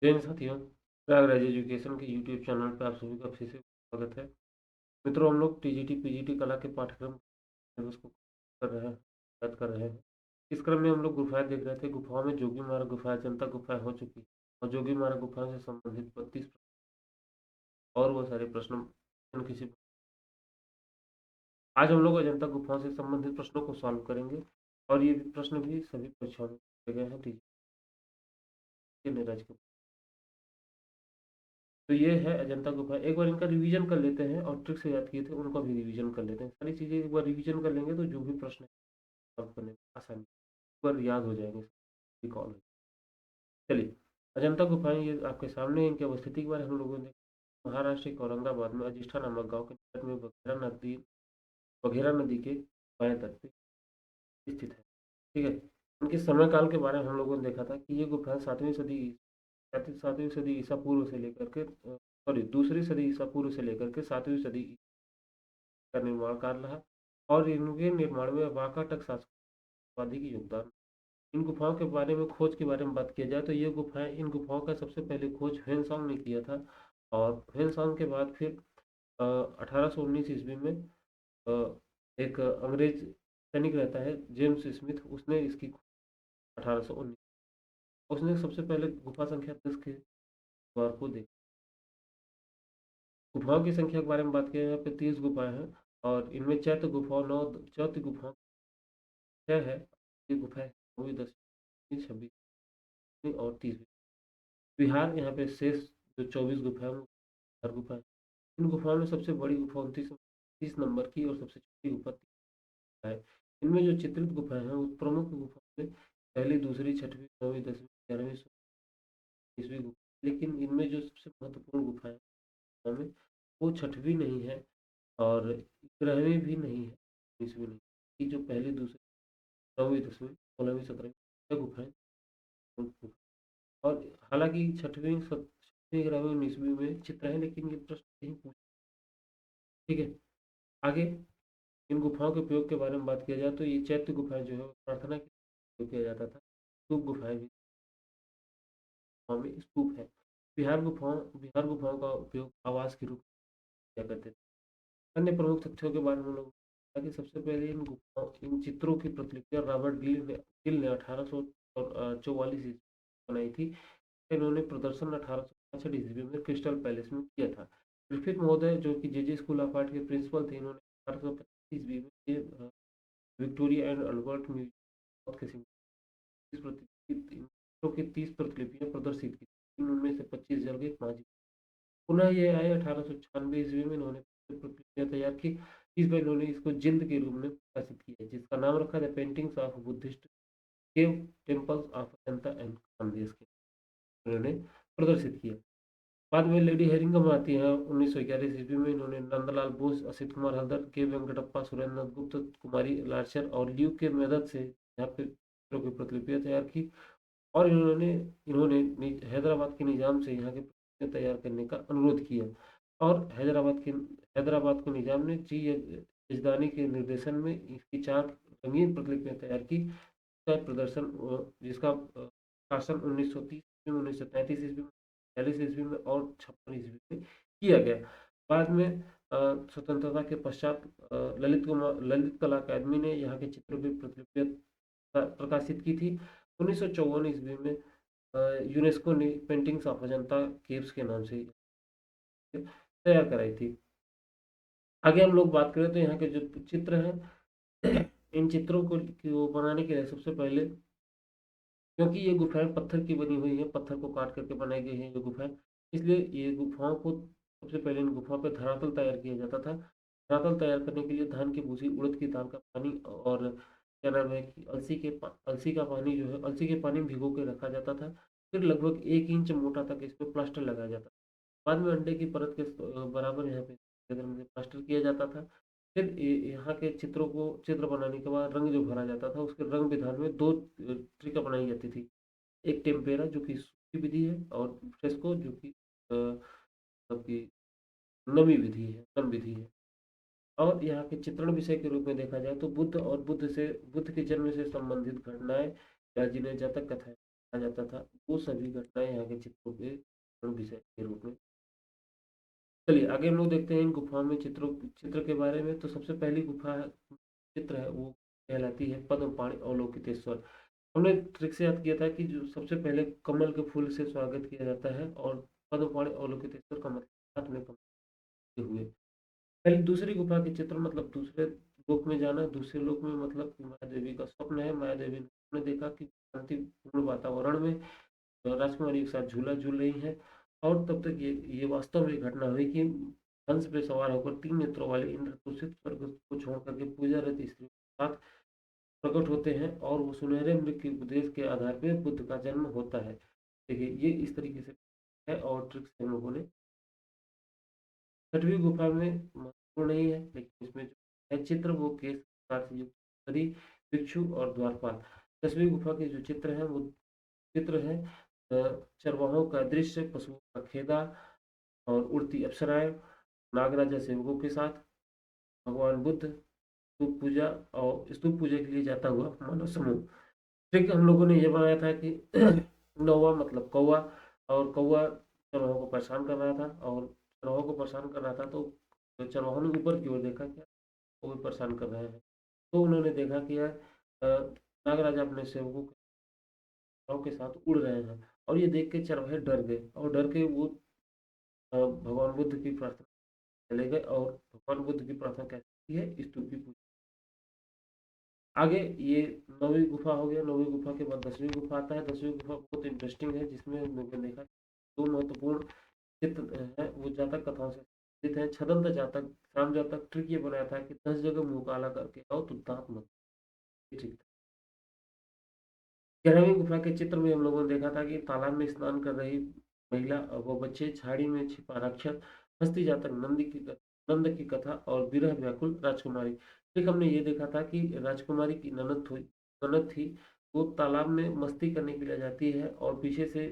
जैन साथियों, प्रयागराज एजुकेशन के YouTube channel पे आप सभी का फिर से स्वागत है। मित्रों, हम लोग टीजीटी पीजीटी कला के पाठ्यक्रम सिलेबस को कर रहे हैं, याद कर रहे हैं। इस क्रम में हम लोग गुफाएं देख रहे थे। गुफाओं में जोगी मार्ग गुफाएं, जनता गुफाएं हो चुकी और जोगी मार्ग गुफाओं से संबंधित 32 और वो सारे प्रश्न किसी। आज हम लोग अजंता गुफाओं से संबंधित प्रश्नों को सॉल्व करेंगे और ये प्रश्न भी सभी परीक्षाओं में पूछे गए हैं टीजीटी नीरज के। तो ये है अजंता गुफा। एक बार इनका रिवीजन कर लेते हैं और ट्रिक से याद किए थे उनका भी रिवीजन कर लेते हैं। सारी चीज़ें एक बार रिवीजन कर लेंगे तो जो भी प्रश्न सॉल्व करने में आसानी, एक बार याद हो जाएंगे, रिकॉल हो। चलिए, अजंता गुफाएं ये आपके सामने हैं। इनकी अवस्थिति के बारे में हम लोगों ने महाराष्ट्र के औरंगाबाद में अजिष्ठा नामक गांव के निकट में बघेरा नदी के बाएं तट पे स्थित है। ठीक है। इनके समय काल के बारे में हम लोगों ने देखा था कि ये गुफाएं सातवीं सदी ईसा पूर्व से लेकर के सॉरी दूसरी सदी ईसा पूर्व से लेकर के 7वीं सदी का निर्माण कार्य रहा और इनके निर्माण में वाकाटक शासनवादी की योगदान। इन गुफाओं के बारे में खोज के बारे में बात किया जाए तो ये गुफाएं इन गुफाओं का सबसे पहले खोज ह्वेनसांग ने किया था और ह्वेनसांग के बाद फिर 1819 ईस्वी में एक अंग्रेज सैनिक रहता है जेम्स स्मिथ, उसने इसकी 1819 उसने सबसे पहले गुफा संख्या 10 के द्वार को देखा। गुफाओं की संख्या के बारे में बात किया, यहाँ पे 30 गुफाएं हैं और इनमें चैत्य गुफाओं 9, चौथ गुफा 6 है। ये गुफाएं 9वीं, 10वीं, 26वीं और 30वीं। बिहार यहाँ पे शेष जो 24 गुफाएं हैं, वो बिहार गुफा है। इन गुफाओं में सबसे बड़ी गुफा 29 नंबर की और सबसे छोटी गुफा 3 है। इनमें जो चित्रित गुफाएं हैं वो प्रमुख गुफाओं में पहली, दूसरी, छठवीं, 9वीं, 10वीं, 11वीं, 20वीं गुफा। लेकिन इनमें जो सबसे महत्वपूर्ण गुफाएं हैं वो छठवीं नहीं है और 11वीं भी नहीं है, 20वीं नहीं। कि जो पहली, दूसरी, 9वीं, 10वीं, 16वीं, 17वीं गुफाएं और हालांकि छठवीं, 11वीं, 19वीं में चित्र है, लेकिन ये प्रश्न नहीं पूछ। ठीक है। आगे इन गुफाओं के उपयोग के बारे में बात किया जाए तो ये चैत्य गुफाएं जो है प्रार्थना के लिए उपयोग किया जाता था। स्तूप गुफाएं भी गुफाओं में स्तूप है। बिहार गुफाओं का उपयोग आवास के रूप में किया करते थे। अन्य प्रमुख तथ्यों के बारे में हम लोग कि सबसे पहले इन चित्रों की प्रतिलिपियां रॉबर्ट गिल ने 1844 ईस्वी में बनाई थी। इन्होंने प्रदर्शन 1865 ईस्वी में क्रिस्टल पैलेस में किया था। ग्रिफिथ महोदय जो कि जे स्कूल ऑफ आर्ट के प्रिंसिपल थे, इन्होंने 1825 ईस्वी में ये विक्टोरिया एंड अल्बर्ट म्यूजियम के 30 प्रतिलिपियां प्रदर्शित की। उनमें से 25 जल गई, 5। पुनः ये आए 1896 ईस्वी में, इन्होंने प्रतिलिपियां तैयार की। इस बार इन्होंने इसको जिल्द के रूप में प्रकाशित किया जिसका नाम रखा था paintings of Buddhist cave temples of Ajanta and Khandesh के उन्होंने प्रदर्शित किया। बाद में लेडी हेरिंगम आती है 1941 ईस्वी में। इन्होंने नंदलाल बोस, असित कुमार हल्दर, के वेंकटप्पा, सुरेंद्र गुप्त, कुमारी लार्चर और ल्यूक के मदद से यहाँ पे चित्रों की प्रतिलिपियां तैयार की और इन्होंने इन्होंने हैदराबाद के निजाम से यहाँ की प्रतिलिपियां तैयार करने का अनुरोध किया और हैदराबाद के निजाम ने जी यजदानी के निर्देशन में इसकी 4 रंगीन प्रतिलिपियां तैयार की। का प्रदर्शन जिसका शासन 1930 में, 1933 ईस्वी में, 40 ईस्वी में और 56 ईस्वी में किया गया। बाद में स्वतंत्रता के पश्चात ललित कला अकादमी ने यहाँ के चित्रों की प्रतिलिपियां प्रकाशित की थी। 1954 ईस्वी में यूनेस्को ने पेंटिंग्स ऑफ अजंता केव्स के नाम से तैयार कराई थी। आगे हम लोग बात करें तो यहाँ के जो चित्र हैं इन चित्रों को बनाने के लिए सबसे पहले, क्योंकि ये गुफाएं पत्थर की बनी हुई है, पत्थर को काट करके बनाई गई है ये गुफाएं, इसलिए ये गुफाओं को सबसे पहले इन गुफाओं पर धरातल तैयार किया जाता था। धरातल तैयार करने के लिए धान की भूसी, उड़द की दाल का पानी और क्या नाम है कि अलसी का पानी जो है, अलसी के पानी में भिगो के रखा जाता था। फिर लगभग 1 इंच मोटा तक इसमें प्लास्टर लगाया जाता। बाद में अंडे की परत के बराबर यहाँ पे प्लास्टर किया जाता था। फिर यहाँ के चित्र बनाने के बाद रंग जो भरा जाता था, उसके रंग विधान में 2 तरीका बनाई जाती थी। एक टेम्पेरा जो कि सूखी विधि है और फ्रेस्को जो कि मतलब कि नम विधि है। और यहाँ के चित्रण विषय के रूप में देखा जाए तो बुद्ध के जन्म से संबंधित घटनाएं या जिन्हें जातक कथाएं कहा जाता था, वो सभी घटनाएँ यहाँ के चित्रों के विषय के रूप में। चलिए आगे हम लोग देखते हैं इन गुफाओं में चित्र के बारे में। तो सबसे पहली गुफा चित्र है वो कहलाती है पद्मपाणि अवलोकितेश्वर। हमने ट्रिक से याद किया था कि जो सबसे पहले कमल के फूल से स्वागत किया जाता है, और पद्मपाणि अवलोकितेश्वर का मतलब हाथ में कमल के हुए। पहले दूसरी गुफा के चित्र मतलब दूसरे लोक में जाना। दूसरे लोक में मतलब कि माया देवी का स्वप्न है। माया देवी ने देखा कि शांतिपूर्ण वातावरण में राजकुमारी के साथ झूला झूल रही है, और तब तक ये वास्तव में घटना हुई कि हंस पे सवार होकर 3 नेत्रों वाले इंद्र दूषित स्वर्ग को छोड़ करके पूजा रत स्त्री के साथ प्रकट होते हैं, और वो सुनहरे मृग के उपदेश के आधार पे बुद्ध का जन्म होता है। देखिए ये इस तरीके से है, और ट्रिक्स हम लोगों ने। छठवीं गुफा में महत्वपूर्ण नहीं है, लेकिन इसमें जो है चित्र वो केस प्रकार से युक्त सदी भिक्षु और द्वारपाल। 10वीं गुफा के जो चित्र हैं वो चित्र है चरवाहों का दृश्य, पशुओं का खेदा, और उड़ती अप्सराएं, नागराजा सेवकों के साथ, भगवान बुद्ध, स्तूप पूजा, और स्तूप पूजा के लिए जाता हुआ मानव समूह। ट्रिक हम लोगों ने ये बनाया था कि नौवा मतलब कौवा, और कौवा चरवाहों को परेशान कर रहा था, और चरवाहों को परेशान कर रहा था, तो चरवाहों ने ऊपर की ओर देखा क्या वो भी परेशान कर रहे हैं। तो उन्होंने देखा कि यार नागराजा अपने सेवकों के साथ उड़ रहे हैं, और ये देख के चरवाहे डर गए, और डर के वो भगवान बुद्ध की प्रार्थना चले गए, और भगवान बुद्ध की प्रार्थना कैसी है, स्तूप की पूजा। आगे ये 9वीं गुफा हो गया। 9वीं गुफा के बाद 10वीं गुफा आता है। 10वीं गुफा बहुत इंटरेस्टिंग है, जिसमें हम लोगों ने देखा दो महत्वपूर्ण चित्र है वो जातक कथाओं से संबंधित है। छदंत जातक राम जातक ट्रिक ये बनाया था कि 10 जगह मुंह काला करके आओ तो दांत मत। ये ठीक था। 11वीं गुफा के चित्र में हम लोगों ने देखा था कि तालाब में स्नान कर रही महिला और वो बच्चे, झाड़ी में छिपा राक्षस, हस्ती जातक नंद की कथा, और विरह व्याकुल राजकुमारी। फिर हमने ये देखा था कि राजकुमारी की ननद थी, वो तालाब में मस्ती करने के लिए जाती है, और पीछे से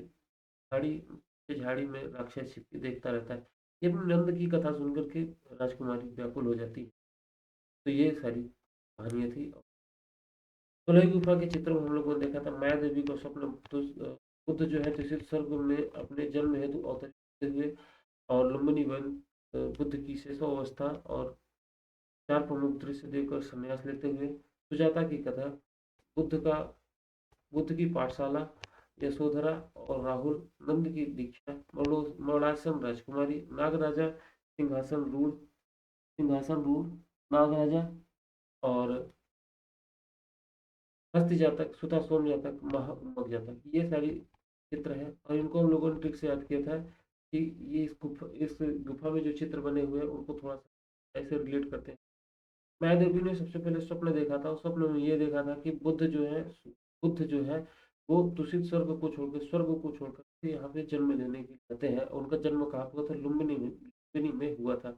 झाड़ी में राक्षस छिप के देखता रहता है। ये अपनी नंद की कथा सुनकर के राजकुमारी व्याकुल हो जाती है। तो ये सारी कहानियां थी। 16वीं गुफा के चित्र में हम लोगों ने देखा था माया देवी का स्वप्न। तो बुद्ध जो है त्रिशित स्वर्ग में अपने जन्म हेतु अवतरित हुए, और लुम्बिनी वन बुद्ध की शेषावस्था और 4 प्रमुख दृश्य देखकर संन्यास लेते हुए, सुजाता की कथा, बुद्ध का बुद्ध की पाठशाला, यशोधरा और राहुल, नंद की दीक्षा, मौलासम राजकुमारी, नागराजा सिंहासन रूढ़ नागराजा, और हस्ती जातक, सुता सोम जातक, मग जातक। ये सारी चित्र है, और इनको हम लोगों ने ट्रिक से याद किया था कि ये इस गुफा में जो चित्र बने हुए हैं उनको थोड़ा सा ऐसे रिलेट करते हैं। माया देवी ने सबसे पहले स्वप्न देखा था। उस स्वप्न में ये देखा था कि बुद्ध जो है वो दूषित स्वर्ग को छोड़कर के यहाँ पे जन्म लेने के लिए आते हैं। उनका जन्म कहाँ हुआ था? लुम्बिनी में हुआ था।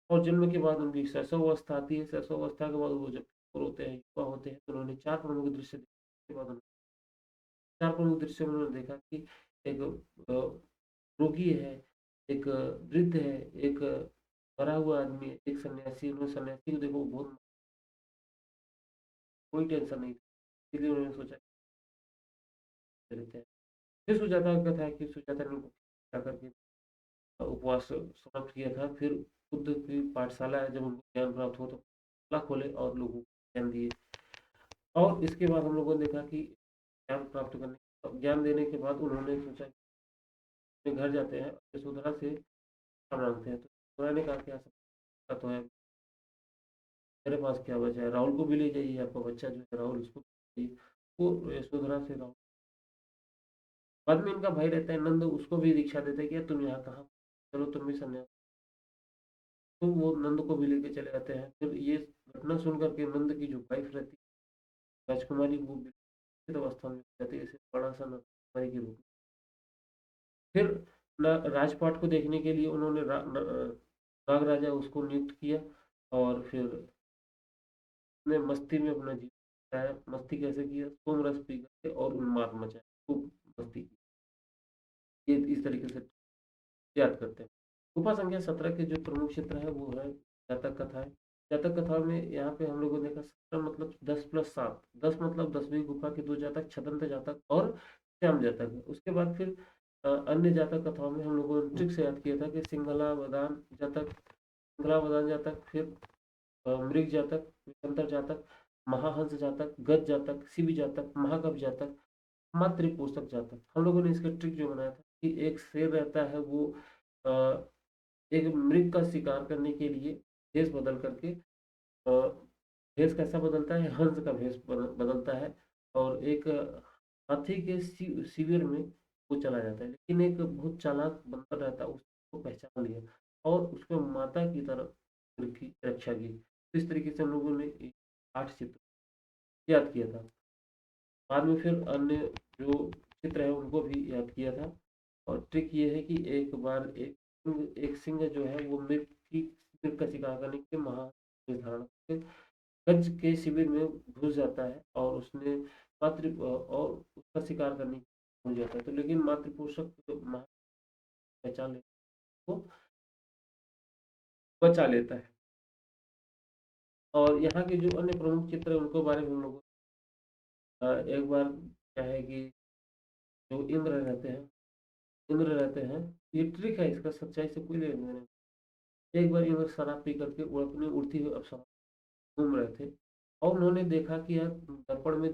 और जन्म के बाद उनकी शैशवावस्था आती है। शैशवावस्था के बाद वो जब होते हैं, युवा होते हैं, तो उन्होंने 4 प्रमुख दृश्य देखे। के बाद 4 प्रमुख दृश्य में उन्होंने देखा कि एक रोगी है, एक वृद्ध है, एक मरा हुआ आदमी है, एक सन्यासी। उन्होंने सन्यासी को देखो, बहुत कोई टेंशन नहीं था, इसलिए उन्होंने सोचा रहते हैं। फिर सुजाता का कथा है कि सुजाता ने जाकर के उपवास समाप्त किया था। फिर बुद्ध की पाठशाला है, जब उनको ज्ञान प्राप्त हो तो खोले और लोगों को ज्ञान दिए। और इसके बाद हम लोगों ने देखा कि ज्ञान देने के बाद उन्होंने सोचा अपने घर जाते हैं, यशोधरा से क्षमा मांगते हैं। तो यशोधरा ने कहा क्या सब तो है, मेरे पास क्या बचा है, राहुल को भी ले जाइए, आपका बच्चा जो है राहुल, उसको भी ले जाइए। वो यशोधरा से राहुल, बाद में इनका भाई रहता है नंद, उसको भी दीक्षा देते हैं कि यार तुम यहाँ कहाँ, चलो तुम भी संन्यास। तो वो नंद को भी लेके चले जाते हैं। फिर ये घटना सुन करके नंद की जो वाइफ रहती है राजकुमारी, वो विकसित अवस्था में जाती है, जैसे बड़ा सा राजकुमारी के रूप में। फिर राजपाट को देखने के लिए उन्होंने नाग राजा उसको नियुक्त किया, और फिर उसने मस्ती में अपना जीवन बिताया। मस्ती कैसे किया? सोम रस पी करके और उन्माद मचाया, खूब मस्ती की। ये इस तरीके से याद करते हैं। गुफा संख्या 17 के जो प्रमुख क्षेत्र है वो है जातक कथा है। जातक कथा में यहाँ पे हम लोगों ने देखा 17 मतलब 10 + 7। 10 मतलब 10वीं गुफा के 2 जातक, छदंत जातक और श्याम जातक है। उसके बाद फिर अन्य जातक कथाओं में हम लोगों ने ट्रिक से याद किया था कि सिंगलावधान जातक, सिंगलावधान जातक, फिर मृग जातक, विकंतर जातक, महाहंस जातक, गज जातक, शिव जातक, महाकवि जातक, मातृपोषक जातक। हम लोगों ने इसका ट्रिक जो बनाया था कि एक शेर रहता है, वो अ, एक मृग का शिकार करने के लिए भेष बदल करके भेष कैसा बदलता है, हंस का भेष बदलता है, और एक हाथी के शिविर में वो चला जाता है। लेकिन एक बहुत चालाक बंदर रहता है, उसको पहचान लिया और उसको माता की तरह रक्षा की। तो इस तरीके से हम लोगों ने 8 चित्र याद किया था। बाद में फिर अन्य जो चित्र है उनको भी याद किया था। और ट्रिक ये है कि एक बार एक सिंह जो है वो मृग का शिकार करने के धारण करके गज के शिविर में घुस जाता है, और उसने और उसका शिकार करने भूल जाता है। तो लेकिन मातृपोषक पहचान लेता है, वो बचा लेता है। और यहाँ के जो अन्य प्रमुख चित्र है उनको बारे में हम लोग एक बार क्या है कि जो इंद्र रहते हैं, ये ट्रिक है, इसका सच्चाई से कोई लेना देना नहीं। एक बार इंद्र शराब पी करके अपनी उड़ती हुई अप्सरा घूम रहे थे, और उन्होंने देखा कि यार दर्पण में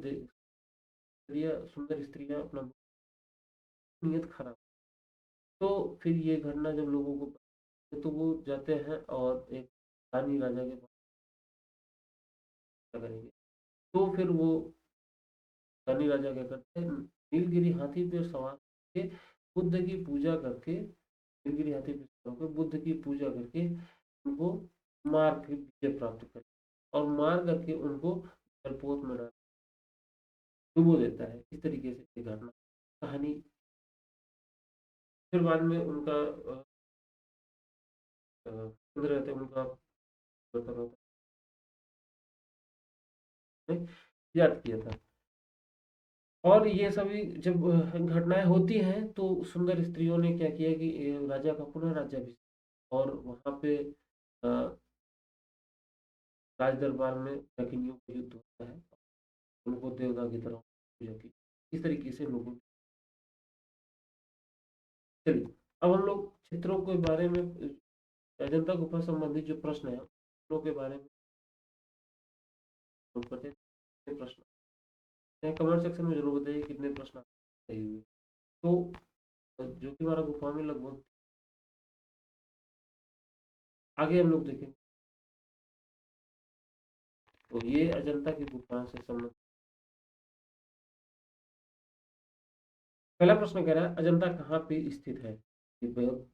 सुंदर स्त्रियां अपना नियत खराब। तो फिर ये घटना जब लोगों को पता है, तो वो जाते हैं और एक रानी राजा के पास करेंगे। तो फिर वो रानी राजा क्या करते हैं, नीलगिरी हाथी पे सवार के बुद्ध की पूजा करके, नीलगिरी हाथी पे सवार होकर बुद्ध की पूजा करके उनको मार के विजय प्राप्त कर, और मार करके उनको जलपोत में डुबो देता है। इस तरीके से ये घटना कहानी। फिर बाद में उनका इंद्र रहते हैं, उनका याद किया था। और ये सभी जब घटनाएं होती हैं, तो सुंदर स्त्रियों ने क्या किया कि राजा का पुनः राज्याभिषेक, और वहां पे राज दरबार में डकिनियों का युद्ध होता है, उनको देवता की तरह पूजा की। इस तरीके से लोगों। चलिए, अब हम लोग चित्रों के बारे में, अजंता गुफा संबंधित जो प्रश्न है चित्रों के बारे में नोट करते हैं। कितने प्रश्न कमेंट सेक्शन में जरूर बताइए कितने प्रश्न सही हुए। तो जो कि हमारा गुफा में लगभग, आगे हम लोग देखेंगे। तो ये अजंता की गुफा से संबंधित पहला प्रश्न कह रहा है, अजंता कहाँ पे स्थित है। ये बहुत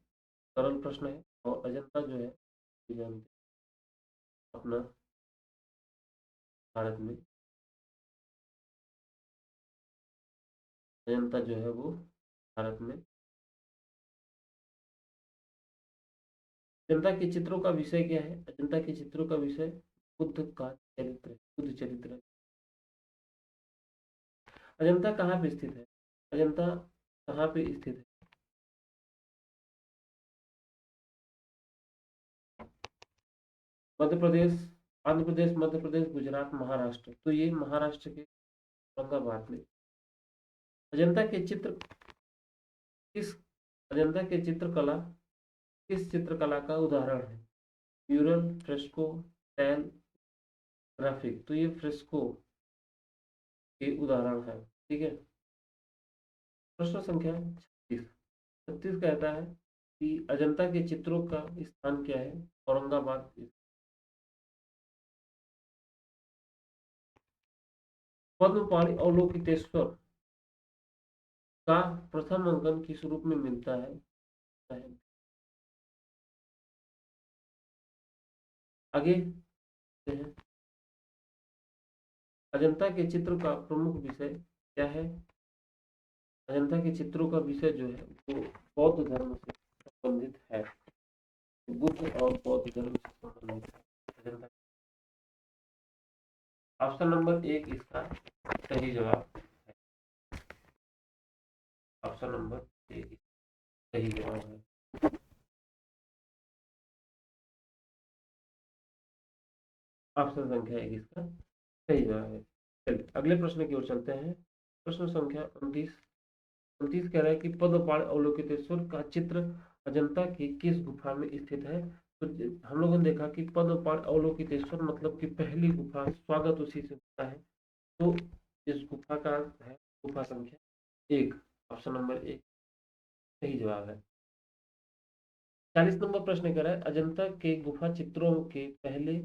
सरल प्रश्न है। और अजंता जो है, ये जानते हैं, अपना भारत में अजंता जो है वो भारत में। अजंता के चित्रों का विषय क्या है, अजंता के चित्रों का विषय बुद्ध का चरित्र, बुद्ध चरित्र। अजंता कहाँ पे स्थित है, अजंता कहाँ पे स्थित है। मध्य प्रदेश, आंध्र प्रदेश, मध्य प्रदेश, गुजरात, महाराष्ट्र। तो ये महाराष्ट्र के औरंगाबाद में। अजंता के चित्र किस अजंता के चित्रकला किस चित्रकला का उदाहरण है। म्यूरल, फ्रेस्को, टैल, ग्राफिक। तो ये फ्रेस्को के उदाहरण है। ठीक है। प्रश्न संख्या 36। 36 कहता है कि अजंता के चित्रों का स्थान क्या है, औरंगाबाद। पद्मपाणि अवलोकितेश्वर का प्रथम अंकन किस रूप में मिलता है। आगे हैं, अजंता के चित्र का प्रमुख विषय क्या है। अजंता के चित्रों का विषय जो है वो बौद्ध धर्म से संबंधित है। बुद्ध और बौद्ध धर्म से संबंधित है अजंता। ऑप्शन नंबर 1 इसका सही जवाब है। ऑप्शन नंबर 1 सही जवाब है। ऑप्शन संख्या 1 इसका सही जवाब है। चलिए अगले प्रश्न की ओर चलते हैं। प्रश्न संख्या 29। 29 कह रहा है कि पद्मपाण अवलोकितेश्वर का चित्र अजंता की किस गुफा में स्थित है। तो हम लोगों ने देखा कि पद्मपाण अवलोकितेश्वर मतलब कि पहली गुफा, स्वागत उसी से होता है। तो इस गुफा का है गुफा संख्या 1, ऑप्शन नंबर 1 सही जवाब है। 40 नंबर प्रश्न कह रहा है अजंता के गुफा चित्रों के पहले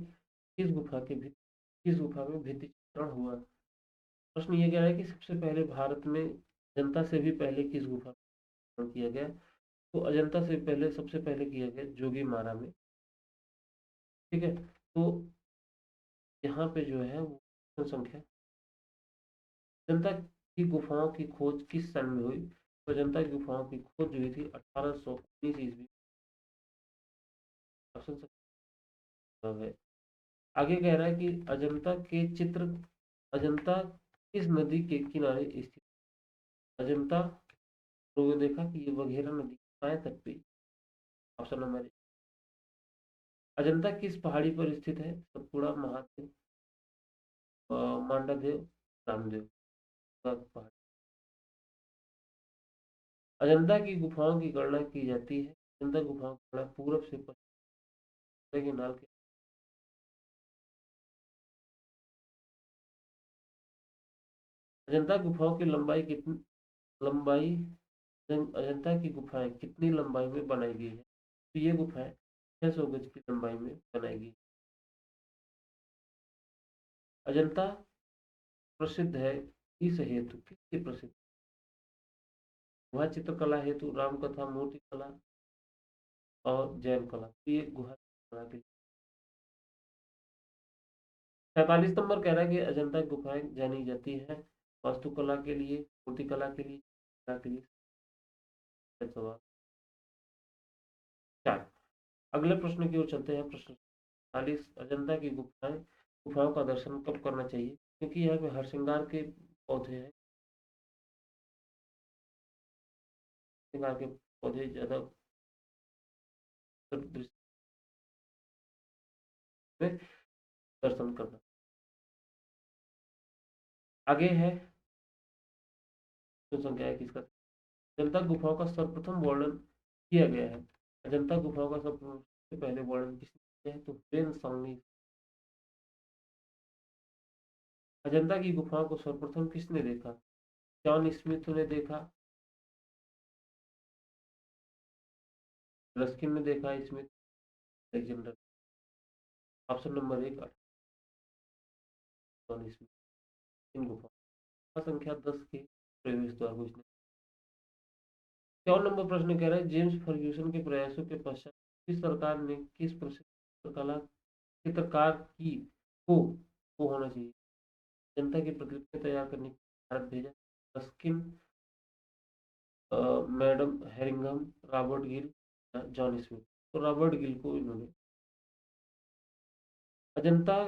किस गुफा में भित्ति चित्रण हुआ। प्रश्न ये कह रहा है कि सबसे पहले भारत में अजंता से भी पहले किस गुफा में चित्रण किया गया। तो अजंता से पहले सबसे पहले किया गया जोगी मारा में। ठीक है, तो यहाँ पे जो है वो प्रश्न संख्या अजंता की गुफाओं की खोज किस सन में हुई। तो अजंता की गुफाओं की खोज जो हुई थी 1819 ईस्वी। ऑप्शन है। आगे कह रहा है कि अजंता किस नदी के किनारे स्थित। अजंता लोगों ने देखा कि ये बघेरा नदी के दाएं तट पे। Option number 1। अजंता किस पहाड़ी पर स्थित है। सतपुड़ा, महादेव, मांडा देव, रामदेव का पहाड़। अजंता की गुफाओं की गणना की जाती है। अजंता गुफाओं की गणना पूरब से पश्चिम के नाल के। अजंता गुफाओं की लंबाई अजंता की गुफाएं कितनी लंबाई में बनाई गई है। तो ये गुफाएं 600 गज की लंबाई में बनाई गई। अजंता प्रसिद्ध है किस हेतु, किसके प्रसिद्ध। गुहा चित्रकला हेतु, राम कथा, मूर्ति कला और जैन कला। तो ये गुहा चित्रकला के लिए। 47 नंबर कह रहा है कि अजंता की गुफाएं जानी जाती है वास्तुकला के लिए, मूर्ति कला के लिए, कला के लिए। सवाल 4। अगले प्रश्न की ओर चलते हैं। प्रश्न 40 अजंता की गुफाओं का दर्शन कब करना चाहिए। क्योंकि यहाँ पे हरसिंगार के पौधे हैं। श्रृंगार के पौधे ज्यादा दृश्य में दर्शन करना। आगे है तो संख्या है किसका। अजंता गुफाओं का सर्वप्रथम वर्णन किया गया है। अजंता गुफाओं का सबसे पहले वर्णन किसने किया है। तो हुसैन सांगी। अजंता की गुफाओं को सर्वप्रथम किसने देखा। जॉन स्मिथ ने देखा, रस्किन ने देखा, Smith, Alexander. Option number 1 John Smith. इन गुफाओं संख्या 10 के प्रवेश द्वार को इसने। 54 नंबर प्रश्न कह रहा है जेम्स फर्ग्यूसन के प्रयासों के पश्चात किस सरकार ने किस प्रसिद्ध चित्रकला चित्रकार की को होना चाहिए जनता की प्रतिलिपि तैयार करने के लिए भारत भेजा। Ruskin, madam Herringham, Robert Gill, John Smith. तो रॉबर्ट गिल को इन्होंने। अजंता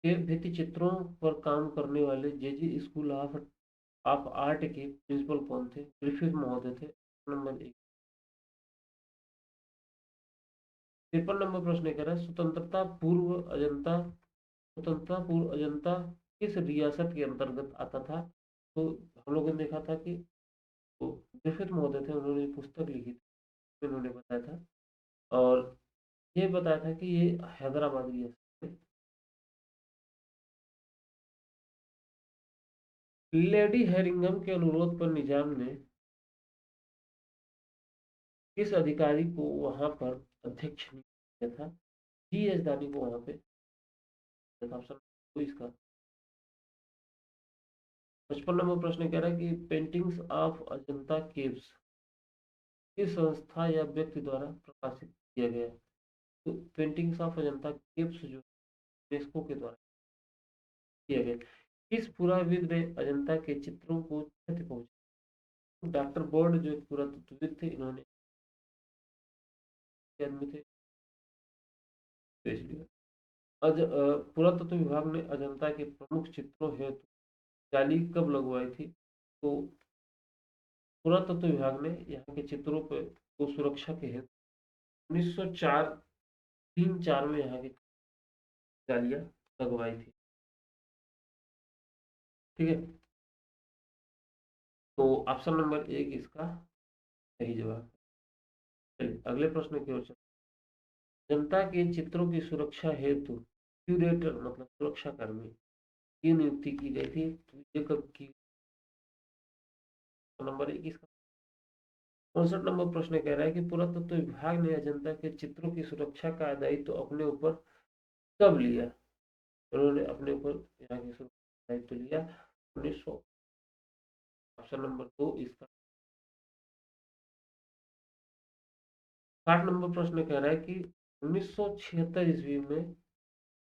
के भित्ति चित्रों पर काम करने वाले जेजे स्कूल ऑफ आर्ट के प्रिंसिपल कौन थे। ग्रिफिथ महोदय थे। नंबर 1। 53 नंबर प्रश्न कह रहा है स्वतंत्रता पूर्व अजंता किस रियासत के अंतर्गत आता था। तो हम लोगों ने देखा था कि तो ग्रिफिथ महोदय थे, उन्होंने पुस्तक लिखी थी, उन्होंने बताया था। और ये बताया था कि ये हैदराबाद रियासत है। लेडी हेरिंगम के अनुरोध पर निजाम ने किस अधिकारी को वहां पर अध्यक्ष नियुक्त किया था। जी एस दानी को वहां पे ऑप्शन तो इसका। 55 नंबर प्रश्न कह रहा है कि पेंटिंग्स ऑफ अजंता केव्स किस संस्था या व्यक्ति द्वारा प्रकाशित किया गया। तो पेंटिंग्स ऑफ अजंता केव्स जो यूनेस्को के द्वारा किया गया। किस पुराविद ने अजंता के चित्रों को क्षति पहुंची। डॉक्टर बोर्ड जो एक पुरातत्वविद थे, इन्होंने जन्म थे पेश किया। पुरातत्व विभाग ने अजंता के प्रमुख चित्रों हेतु जाली कब लगवाई थी। तो पुरातत्व विभाग ने यहाँ के चित्रों पर को सुरक्षा के हेतु 1904 3-4 में यहाँ की जालियां लगवाई थी। ठीक है। तो ऑप्शन नंबर एक इसका सही जवाब। चलिए अगले प्रश्न की ओर चलते हैं। जनता के चित्रों की सुरक्षा हेतु क्यूरेटर मतलब सुरक्षा कर्मी की नियुक्ति की गई थी, तो ये कब की? नंबर एक इसका 59 नंबर प्रश्न कह रहा है कि पुरातत्व विभाग ने अजंता के चित्रों की सुरक्षा का दायित्व तो अपने ऊपर कब लिया? उन्होंने अपने ऊपर यहाँ की सुरक्षा का दायित्व लिया 1900। ऑप्शन नंबर दो इसका 60 नंबर प्रश्न कह रहा है कि 1976 ईस्वी में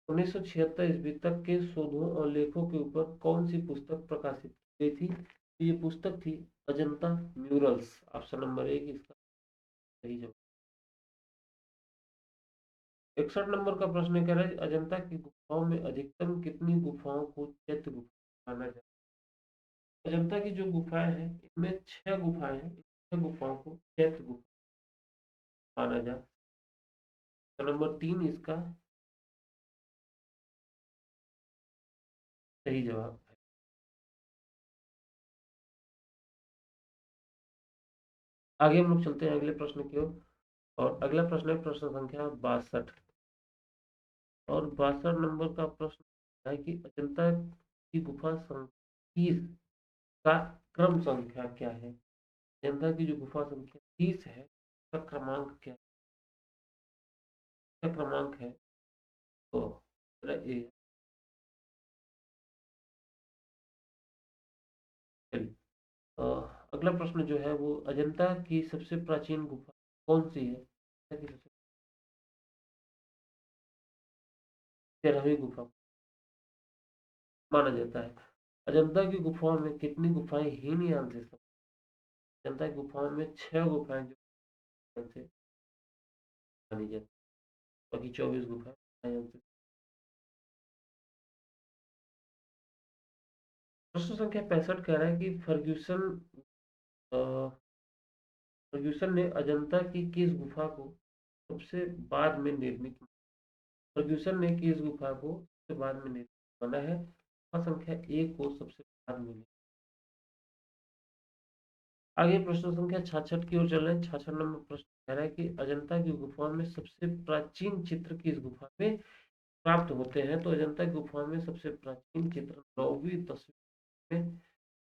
1976 ईस्वी तक के शोधों और लेखों के ऊपर कौन सी पुस्तक प्रकाशित की गई थी? तो ये पुस्तक थी अजंता म्यूरल्स। ऑप्शन नंबर एक इसका सही जवाब। 61 नंबर का प्रश्न कह रहा है अजंता की गुफाओं में अधिकतम कितनी गुफाओं को चैत्य गुफा माना जाता है? अजंता की जो गुफाएं हैं इनमें 6 गुफाएं हैं, इन 6 गुफाओं को चैत्य गुफा माना जाता है। तो नंबर तीन इसका सही जवाब है। आगे हम लोग चलते हैं अगले प्रश्न की ओर। और अगला प्रश्न है प्रश्न संख्या 62। और 62 नंबर का प्रश्न है कि अजंता की गुफा संख्या 30 का क्रम संख्या क्या है? अजंता की जो गुफा संख्या 30 है उसका क्रमांक क्या क्रमांक है? तो मेरा ए। चलिए अगला प्रश्न जो है वो अजंता की सबसे प्राचीन गुफा कौन सी है? अजंता की सबसे 13वीं गुफा माना जाता है। अजंता की गुफाओं में कितनी गुफाएं हीनयान से अजंता की गुफाओं में 6 गुफाएं जो हीनयान से मानी जाती है, बाकी 24 गुफाएं हीनयान से। प्रश्न संख्या 65 कह रहा है कि अ, फर्ग्यूसन ने अजंता की किस गुफा को सबसे बाद में निर्मित फर्ग्यूसन ने किस गुफा को सबसे बाद में निर्मित माना है? गुफा संख्या एक को सबसे बाद में आगे प्रश्न संख्या 66 की ओर चल रहे हैं। 66 नंबर प्रश्न कह रहा है कि अजंता की गुफा में सबसे प्राचीन चित्र किस गुफा में प्राप्त होते हैं? तो अजंता की गुफा में सबसे प्राचीन चित्र 9वीं 10वीं में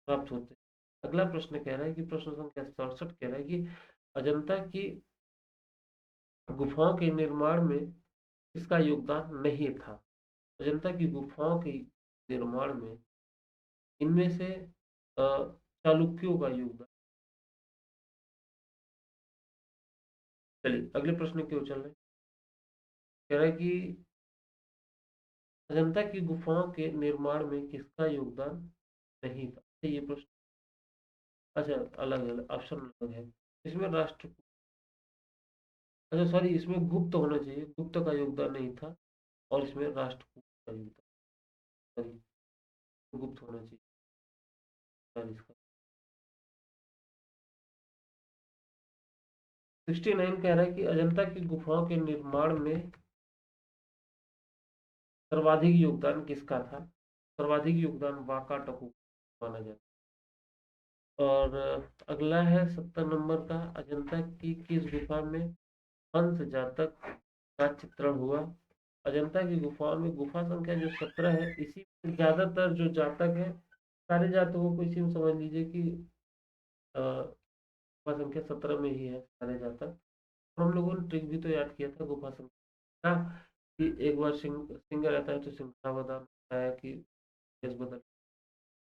प्राप्त होते हैं। अगला प्रश्न कह रहा है कि प्रश्न संख्या 67 कह रहा है कि अजंता की गुफाओं के निर्माण में किसका योगदान नहीं था? अजंता की गुफाओं के निर्माण में इनमें से चालुक्यों का योगदान। चलिए अगले प्रश्न की ओर चल रहे हैं। कह रहा है कि अजंता की गुफाओं के निर्माण में किसका योगदान नहीं था? तो ये प्रश्न अच्छा अलग अलग ऑप्शन अलग है। इसमें राष्ट्र अच्छा सॉरी इसमें गुप्त होना चाहिए, गुप्त का योगदान नहीं था। और इसमें राष्ट्रकूट का योगदान सॉरी गुप्त होना चाहिए। सॉरी इसका 69 कह रहा है कि अजंता की गुफाओं के निर्माण में सर्वाधिक योगदान किसका था? सर्वाधिक योगदान वाकाटकू माना जाता है। और अगला है 70 नंबर का अजंता की किस गुफा में हंस जातक का चित्रण हुआ? अजंता की गुफाओं में गुफा संख्या जो 17 है इसी में ज्यादातर जो जातक है सारे जातकों को इसी में समझ लीजिए कि गुफा संख्या 17 में ही है सारे जातक। और हम लोगों ने ट्रिक भी तो याद किया था गुफा संख्या का कि एक बार सिंह रहता है तो सिंहावदान होता है कि देश बदल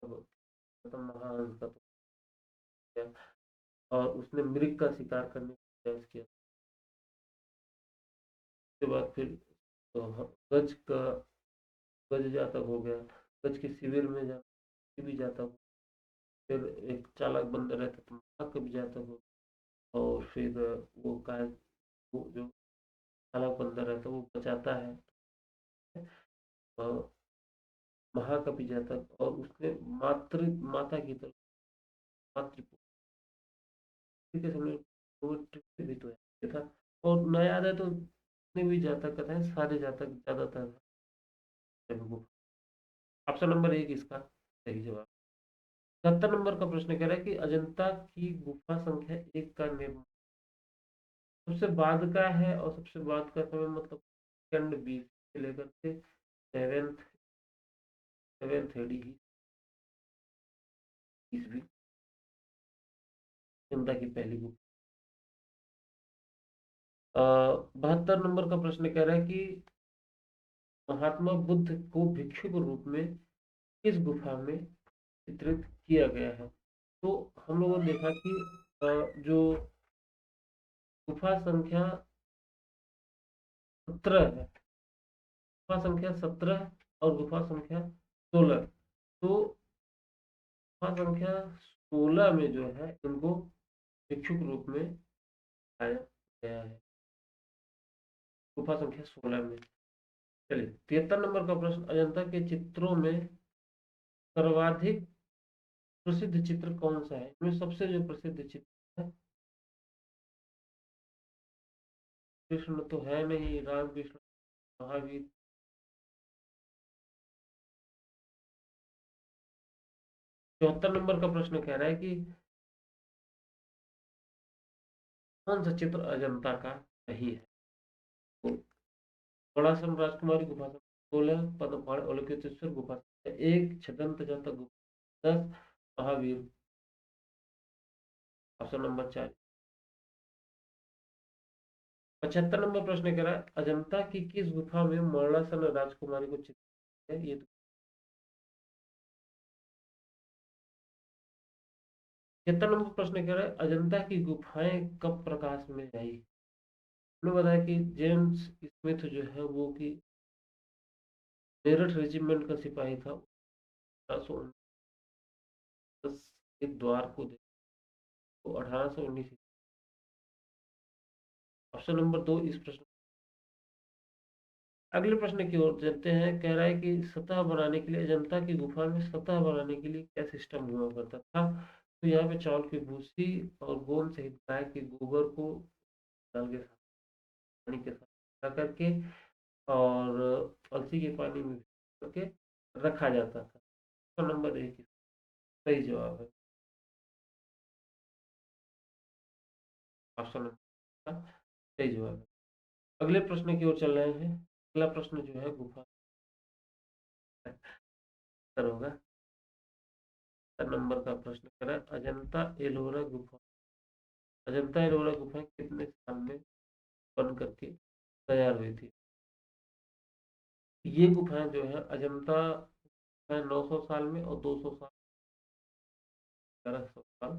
मतलब महाहंस का तो किया और उसने मृग का शिकार करने का प्रयास किया। उसके बाद फिर तो गज का गज जातक हो गया। गज के शिविर में भी जातक। फिर एक चालाक बंदर रहता तो महाक भी जातक हो। और फिर वो गाय वो जो चालाक बंदर रहता वो बचाता है और महाकवि जातक। और उसने माता की तरफ मातृ के समय वो ट्रिक भी तो है था। और नया याद है तो जितने भी जातक कहते हैं सारे जातक ज्यादातर ऑप्शन नंबर एक इसका सही जवाब। 70 नंबर का प्रश्न कह रहा है कि अजंता की गुफा संख्या 1 का निर्माण सबसे बाद का है, और सबसे बाद का समय मतलब सेकंड बीस से लेकर के सेवेंथ सेवेंथ एडी ईस्वी अजंता की पहली गुफा। 72 नंबर का प्रश्न कह रहा है कि महात्मा बुद्ध को भिक्षु के रूप में किस गुफा में चित्रित किया गया है। तो हम लोगों ने देखा कि जो गुफा संख्या 17 है, गुफा संख्या 17 और गुफा संख्या 16, तो गुफा संख्या 16 में जो है इनको भिक्षु के रूप में पाया गया है, गुफा संख्या 16 में। चलिए 73 नंबर का प्रश्न, अजंता के चित्रों में सर्वाधिक प्रसिद्ध चित्र कौन सा है। इनमें सबसे जो प्रसिद्ध चित्र है, कृष्ण तो है नहीं, राम कृष्ण महावीर। 74 नंबर का प्रश्न कह रहा है कि कौन सा चित्र अजंता का नहीं है। तो बड़ासन राजकुमारी गुफा संख्या 16, पद्मपाण अवलोकितेश्वर गुफा संख्या 1, छदंत जातक गुफा 10, महावीर ऑप्शन नंबर 4। 75 नंबर प्रश्न कह रहा है अजंता की किस गुफा में मरणासन राजकुमारी को चित्रित है। ये तो 76 नंबर प्रश्न कह रहा है अजंता की गुफाएं कब प्रकाश में आई। हमने बताया कि जेम्स स्मिथ जो है वो कि मेरठ रेजिमेंट का सिपाही था, 1819 के द्वार को देखा तो 1819। ऑप्शन नंबर 2 इस प्रश्न। अगले प्रश्न की ओर चलते हैं। कह रहा है कि सतह बनाने के लिए अजंता की गुफा में सतह बनाने के लिए क्या सिस्टम हुआ करता था। तो यहाँ पे चावल की भूसी और गोंद सहित गाय के गोबर को डाल के साथ पानी के साथ मिला करके और अलसी के पानी में भिगो करके रखा जाता था। ऑप्शन नंबर 1 सही जवाब है। ऑप्शन नंबर सही जवाब है। अगले प्रश्न की ओर चल रहे हैं। अगला प्रश्न जो है गुफा उत्तर होगा। 7 नंबर का प्रश्न करा अजंता एलोरा गुफा, अजंता एलोरा गुफा कितने साल में बन करके तैयार हुई थी। ये गुफाएं जो है अजंता है 900 साल में और 200 साल 1100 साल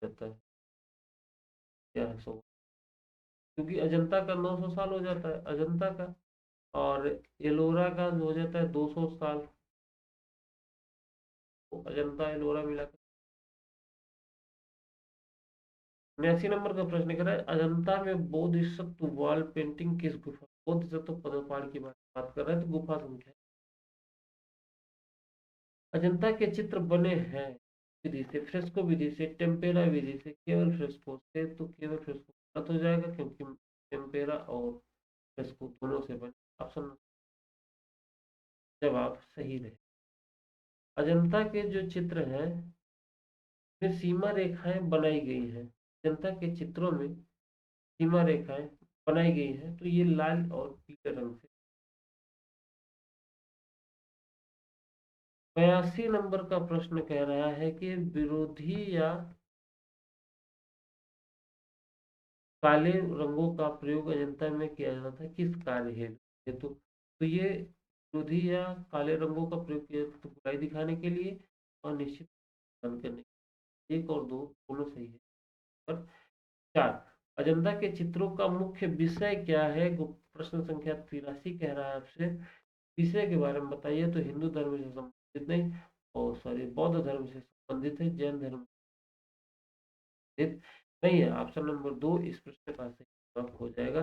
जाता है 1100, क्योंकि अजंता का 900 साल हो जाता है अजंता का, और एलोरा का हो जाता है 200 साल। तो अजंता एलोरा मिलाकर 89 नंबर का प्रश्न कर रहा है अजंता में बोधिसत्व वॉल पेंटिंग किस गुफा, बोधिसत्व पदोपाड़ की बात कर रहे हैं। तो गुफा संख्या अजंता के चित्र बने हैं विधि से, फ्रेस्को विधि से, टेम्पेरा विधि से, केवल फ्रेस्को से। तो केवल फ्रेस्को गलत हो जाएगा क्योंकि टेम्पेरा और फ्रेस्को दोनों से बने। ऑप्शन जवाब सही रहे। अजंता के जो चित्र हैं में सीमा रेखाएं बनाई गई हैं, अजंता के चित्रों में सीमा रेखाएं बनाई गई हैं, तो ये लाल और पीले रंग से। 82 नंबर का प्रश्न कह रहा है कि विरोधी या काले रंगों का प्रयोग अजंता में किया जाता था किस कार्य हेतु। तो ये विरोधी या काले रंगों का प्रयोग किया जाता था बुराई दिखाने के लिए और निश्चित करने के लिए। 1 और 2 दोनों सही है। और 4 अजंता के चित्रों का मुख्य विषय क्या है। प्रश्न संख्या 83 कह रहा है आपसे विषय के बारे में बताइए। तो हिंदू धर्म से संबंधित नहीं, और सॉरी बौद्ध धर्म से संबंधित है, जैन धर्म नहीं है। ऑप्शन नंबर 2 इस प्रश्न का सही जवाब हो जाएगा।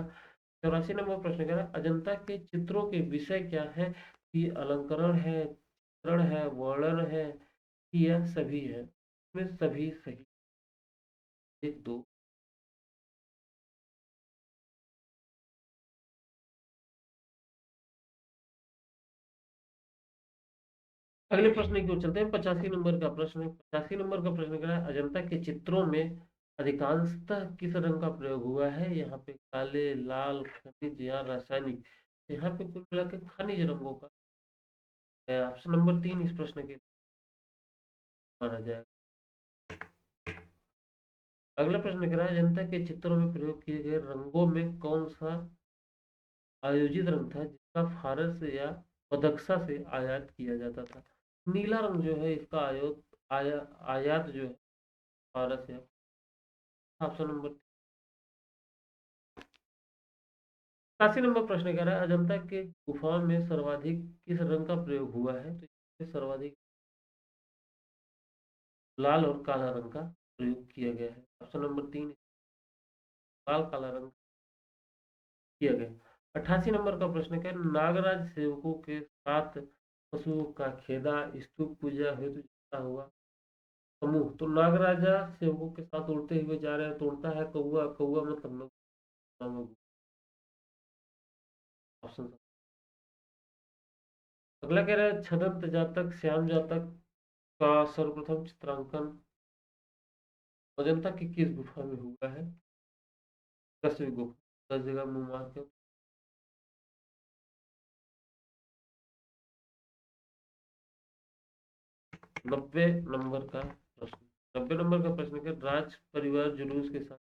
84 नंबर प्रश्न कह रहा है अजंता के चित्रों के विषय क्या है। कि अलंकरण है, चित्रण है, वर्णन है, कि यह सभी है। इसमें सभी सही। 1 2 अगले प्रश्न की ओर चलते हैं। 85 नंबर का प्रश्न, 85 नंबर का प्रश्न कह रहा है अजंता के चित्रों में अधिकांशतः किस रंग का प्रयोग हुआ है? यहाँ पे काले, लाल, खनिज या रासायनिक। यहाँ पे कुल मिला के खनिज रंगों का है। ऑप्शन नंबर 3 इस प्रश्न के माना जाएगा। अगला प्रश्न कह रहा है अजंता के चित्रों में प्रयोग किए गए रंगों में कौन सा आयोजित रंग था जिसका फारस या बदख्शा से आयात किया जाता था? नीला रंग जो है इसका आयात जो है फारस या। ऑप्शन नंबर 87 नंबर प्रश्न कह रहा है अजंता के गुफाओं में सर्वाधिक किस रंग का प्रयोग हुआ है? तो इसमें सर्वाधिक लाल और काला रंग का प्रयोग किया गया है। ऑप्शन नंबर 3 लाल काला रंग किया गया। 88 नंबर का प्रश्न क्या है नागराज सेवकों के साथ पशुओं का खेदा स्तूप पूजा हेतु जुटा हुआ समूह। तो नागराजा सेवकों के साथ उड़ते हुए जा रहे हैं, तो उड़ता है कौआ, कौआ मतलब लोग। ऑप्शन। अगला कह रहा है छदंत जातक श्याम जातक का सर्वप्रथम चित्रांकन अजंता की किस गुफा में हुआ है? 10वीं गुफा, 10 जगह मुंह मार के। 90 नंबर का प्रश्न क्या राज परिवार जुलूस के साथ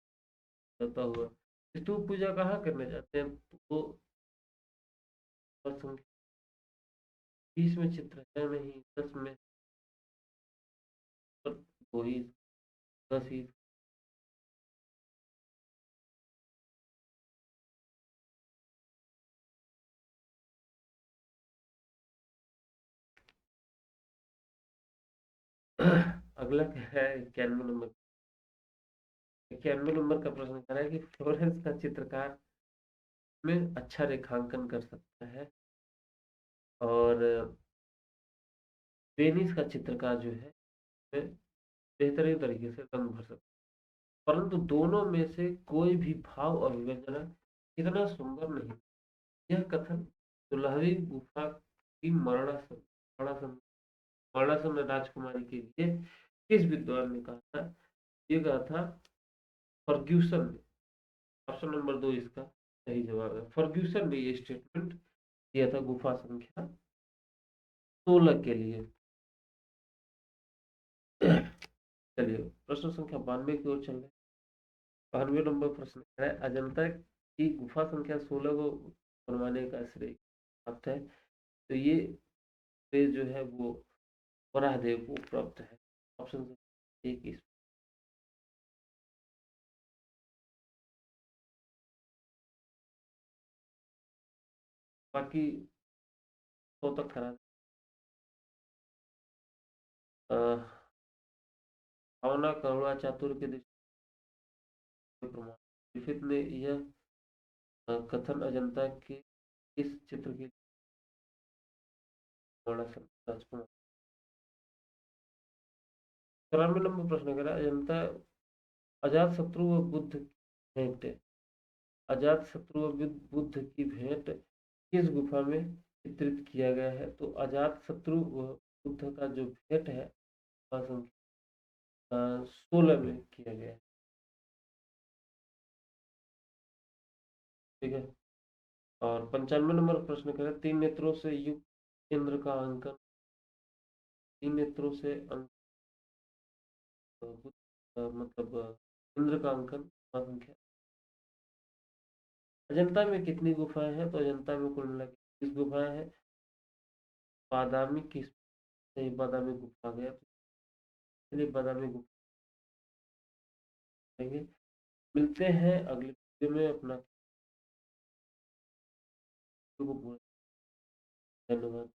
जाता हुआ स्तूप पूजा कहाँ करने जाते हैं? तो वो 20 में चित्र है नहीं, 10 में पर वही 10 ही। अगला क्या है 91 नंबर। 91 नंबर का प्रश्न कर रहा है कि फ्लोरेंस का चित्रकार में अच्छा रेखांकन कर सकता है और वेनिस का चित्रकार जो है वह बेहतरीन तरीके से रंग भर सकता है, परंतु दोनों में से कोई भी भाव और विवेचना इतना सुंदर नहीं। यह कथन 16वीं गुफा की मरणासन मरणासन राजकुमारी के लिए किस विद्वान ने कहा था? ये कहा था फर्ग्यूसन ने। ऑप्शन नंबर 2 इसका सही जवाब है। फर्ग्यूसन ने ये स्टेटमेंट दिया था गुफा संख्या 16 के लिए। चलिए प्रश्न संख्या 92 की ओर चल रहे हैं। 92 नंबर प्रश्न है अजंता की गुफा संख्या 16 को बनवाने का श्रेय प्राप्त है? तो ये श्रेय जो है वो वराहदेव को प्राप्त है। ऑप्शन एक इस बाकी 100 तक करा भावना करुणा चातुर्य के दृष्टि प्रमाण ग्रिफिथ ने यह कथन अजंता के इस चित्र की वर्णना राजकुमार। 93 नंबर प्रश्न करा अजंता अजात शत्रु व बुद्ध भेंट अजात शत्रु व बुद्ध की भेंट किस गुफा में चित्रित किया गया है? तो अजात शत्रु व बुद्ध का जो भेंट है वह संख्या 16 में किया गया है। ठीक है। और 95 नंबर प्रश्न करें तीन नेत्रों से युक्त इंद्र का अंकन, तीन नेत्रों से मतलब इंद्र का अंकन संख्या। अजंता में कितनी गुफाएं हैं? तो अजंता में कुल मिला के 20 गुफाएं हैं। बादामी किस से बादामी गुफा गया तो इसलिए बादामी गुफा करेंगे। मिलते हैं अगले वीडियो में अपना धन्यवाद।